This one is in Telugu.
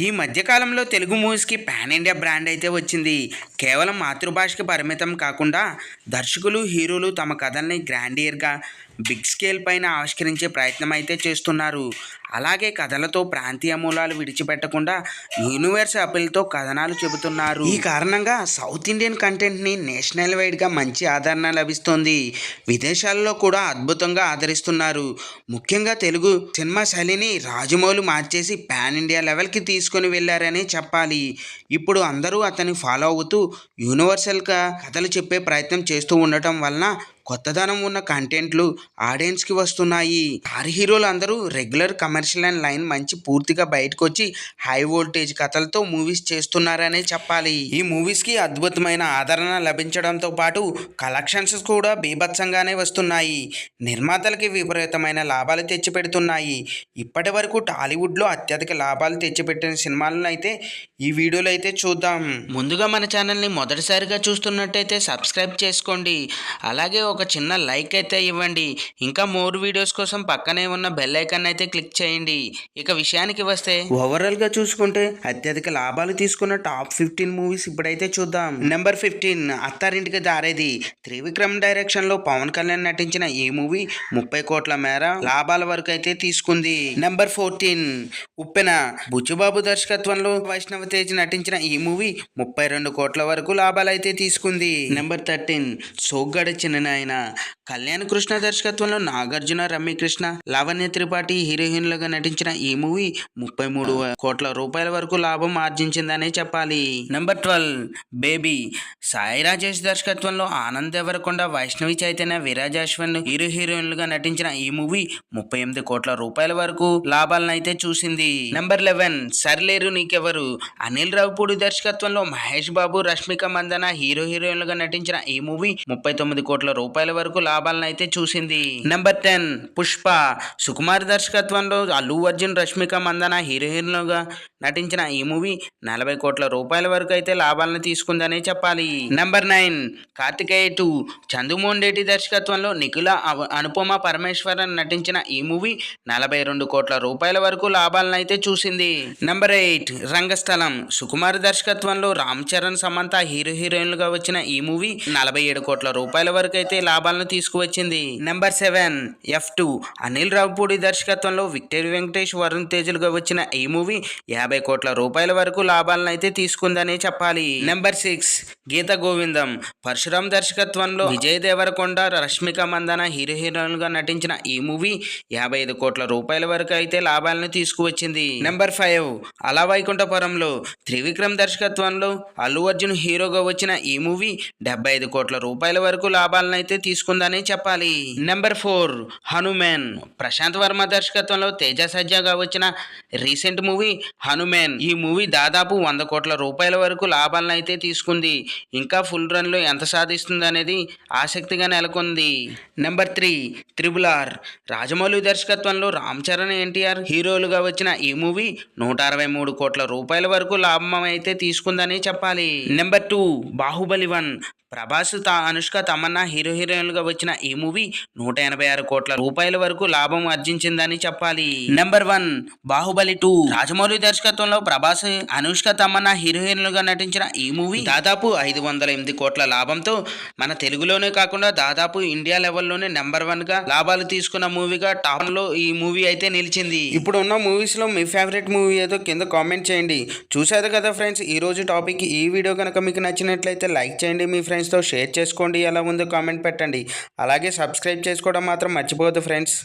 ఈ మధ్యకాలంలో తెలుగు మూవీస్కి పాన్ ఇండియా బ్రాండ్ అయితే వచ్చింది. కేవలం మాతృభాషకి పరిమితం కాకుండా దర్శకులు, హీరోలు తమ కథల్ని గ్రాండియర్గా బిగ్ స్కేల్ పైన ఆవిష్కరించే ప్రయత్నం అయితే చేస్తున్నారు. అలాగే కథలతో ప్రాంతీయ మూలాలు విడిచిపెట్టకుండా యూనివర్స్ అపీల్తో కథనాలు చెబుతున్నారు. ఈ కారణంగా సౌత్ ఇండియన్ కంటెంట్ని నేషనల్ వైడ్గా మంచి ఆదరణ లభిస్తోంది. విదేశాల్లో కూడా అద్భుతంగా ఆదరిస్తున్నారు. ముఖ్యంగా తెలుగు సినిమా శైలిని రాజమౌళి మార్చేసి పాన్ ఇండియా లెవెల్కి తీసుకొని వెళ్ళారని చెప్పాలి. ఇప్పుడు అందరూ అతన్ని ఫాలో అవుతూ యూనివర్సల్గా కథలు చెప్పే ప్రయత్నం చేస్తూ ఉండటం వలన కొత్తదనం ఉన్న కంటెంట్లు ఆడియన్స్కి వస్తున్నాయి. స్టార్ హీరోలు అందరూ రెగ్యులర్ కమర్షియల్ అండ్ లైన్ మంచి పూర్తిగా బయటకు వచ్చి హై వోల్టేజ్ కథలతో మూవీస్ చేస్తున్నారనే చెప్పాలి. ఈ మూవీస్కి అద్భుతమైన ఆదరణ లభించడంతో పాటు కలెక్షన్స్ కూడా బీభత్సంగానే వస్తున్నాయి. నిర్మాతలకి విపరీతమైన లాభాలు తెచ్చిపెడుతున్నాయి. ఇప్పటి వరకు టాలీవుడ్లో అత్యధిక లాభాలు తెచ్చిపెట్టిన సినిమాలను అయితే ఈ వీడియోలో అయితే చూద్దాం. ముందుగా మన ఛానల్ని మొదటిసారిగా చూస్తున్నట్టయితే సబ్స్క్రైబ్ చేసుకోండి. అలాగే ఒక చిన్న లైక్ అయితే ఇవ్వండి. ఇంకా మోర్ వీడియోస్ కోసం పక్కనే ఉన్న బెల్ ఐకాన్ అయితే క్లిక్ చేయండి. ఇక విషయానికి వస్తే ఓవరాల్గా చూసుకుంటే అత్యధిక లాభాలు తీసుకున్న టాప్ 15 మూవీస్ ఇప్పుడైతే చూద్దాం. నెంబర్ 15 అత్తారింటికి దారేది. త్రివిక్రమ్ డైరెక్షన్లో పవన్ కళ్యాణ్ నటించిన ఈ మూవీ 30 కోట్ల మేర లాభాల వరకు అయితే తీసుకుంది. నెంబర్ 14 ఉప్పెన. బుచ్చుబాబు దర్శకత్వంలో వైష్ణవ తేజ్ నటించిన ఈ మూవీ 32 కోట్ల వరకు లాభాలు అయితే తీసుకుంది. నెంబర్ 13 సోగ్గాడ చిన్ననాయన. కళ్యాణ్ కృష్ణ దర్శకత్వంలో నాగార్జున, రమ్యకృష్ణ, లావణ్య త్రిపాఠి హీరోయిన్లుగా నటించిన ఈ మూవీ 33 కోట్ల రూపాయల వరకు లాభం ఆర్జించిందనే చెప్పాలి. Number 12 baby. సాయి రాజేష్ దర్శకత్వంలో ఆనంద్ దేవరకొండ, వైష్ణవి చైతన్య, విరాజ్ అశ్వన్ హీరోయిన్లుగా నటించిన ఈ మూవీ 38 కోట్ల రూపాయల వరకు లాభాలను అయితే చూసింది. నెంబర్ 11 సర్లేరు నీకెవరు. అనిల్ రావుపూడి దర్శకత్వంలో మహేష్ బాబు, రష్మిక మందన హీరోయిన్లుగా నటించిన ఈ మూవీ 39 కోట్ల రూపాయల వరకు లాభాలను అయితే చూసింది. నెంబర్ 10 పుష్ప. సుకుమార్ దర్శకత్వంలో అల్లు అర్జున్, రష్మిక మందన హీరోయిన్లుగా నటించిన ఈ మూవీ 40 కోట్ల రూపాయల వరకు అయితే లాభాలను తీసుకుందనే చెప్పాలి. నెంబర్ 9 కార్తికేయ 2. చందుమోహన్ రెడ్డి దర్శకత్వంలో నిఖిల, అనుపమ పరమేశ్వరన్ నటించిన ఈ మూవీ 42 కోట్ల రూపాయల వరకు లాభాలను అయితే చూసింది. నెంబర్ 8 రంగస్థలం. సుకుమార్ దర్శకత్వంలో రామ్ చరణ్, సమంత హీరోయిన్లుగా వచ్చిన ఈ మూవీ 47 కోట్ల రూపాయల వరకు అయితే లాభాలను తీసుకువచ్చింది. Number 7 F2. అనిల్ రావుపూడి దర్శకత్వంలో విక్టరీ వెంకటేష్, వరుణ్ తేజులుగా వచ్చిన ఈ మూవీ 50 కోట్ల రూపాయల వరకు లాభాలను అయితే తీసుకుందనే చెప్పాలి. నెంబర్ 6 గీత గోవిందం. పరశురామ్ దర్శకత్వంలో విజయ్ దేవరకొండ, రష్మిక మందన హీరోయిన్లుగా నటించిన ఈ మూవీ 55 కోట్ల రూపాయల వరకు అయితే లాభాలను తీసుకువచ్చింది. నెంబర్ 5 అలా వైకుంఠపురంలో. త్రివిక్రమ్ దర్శకత్వంలో అల్లు అర్జున్ హీరోగా వచ్చిన ఈ మూవీ 75 కోట్ల రూపాయల వరకు లాభాలను అయితే తీసుకుందని చెప్పాలి. నెంబర్ 4 హనుమాన్. ప్రశాంత్ వర్మ దర్శకత్వంలో తేజ సజ్జాగా వచ్చిన రీసెంట్ మూవీ హనుమాన్. ఈ మూవీ దాదాపు 100 కోట్ల రూపాయల వరకు లాభాలను అయితే తీసుకుంది. ఇంకా ఫుల్ రన్లో ఎంత సాధిస్తుంది అనేది ఆసక్తిగా నెలకొంది. Number 3 triple-are. రాజమౌళి దర్శకత్వంలో రామ్ చరణ్, ఎన్టీఆర్ హీరోలుగా వచ్చిన ఈ మూవీ 163 కోట్ల రూపాయల వరకు లాభం అయితే తీసుకుందని చెప్పాలి. నెంబర్ 2 బాహుబలి 1. ప్రభాస్, అనుష్క, తమన్నా హీరోయిన్లుగా వచ్చిన ఈ మూవీ 186 కోట్ల రూపాయల వరకు లాభం ఆర్జించిందని చెప్పాలి. నెంబర్ 1 బాహుబలి 2. రాజమౌళి దర్శకత్వంలో ప్రభాస్, అనుష్క, తమన్నా హీరోయిన్లుగా నటించిన ఈ మూవీ దాదాపు 508 కోట్ల లాభంతో మన తెలుగులోనే కాకుండా దాదాపు ఇండియా లెవెల్లోనే నెంబర్ 1గా లాభాలు తీసుకున్న మూవీగా టాప్ లో ఈ మూవీ అయితే నిలిచింది. ఇప్పుడు ఉన్న మూవీస్ లో మీ ఫేవరెట్ మూవీ ఏదో కింద కామెంట్ చేయండి. చూసారు కదా ఫ్రెండ్స్, ఈ రోజు టాపిక్. ఈ వీడియో కనుక మీకు నచ్చినట్లయితే లైక్ చేయండి, మీ ఫ్రెండ్స్తో షేర్ చేసుకోండి, ఎలా ఉందో కామెంట్ పెట్టండి. అలాగే సబ్స్క్రైబ్ చేసుకోవడం మాత్రం మర్చిపోవద్దు ఫ్రెండ్స్.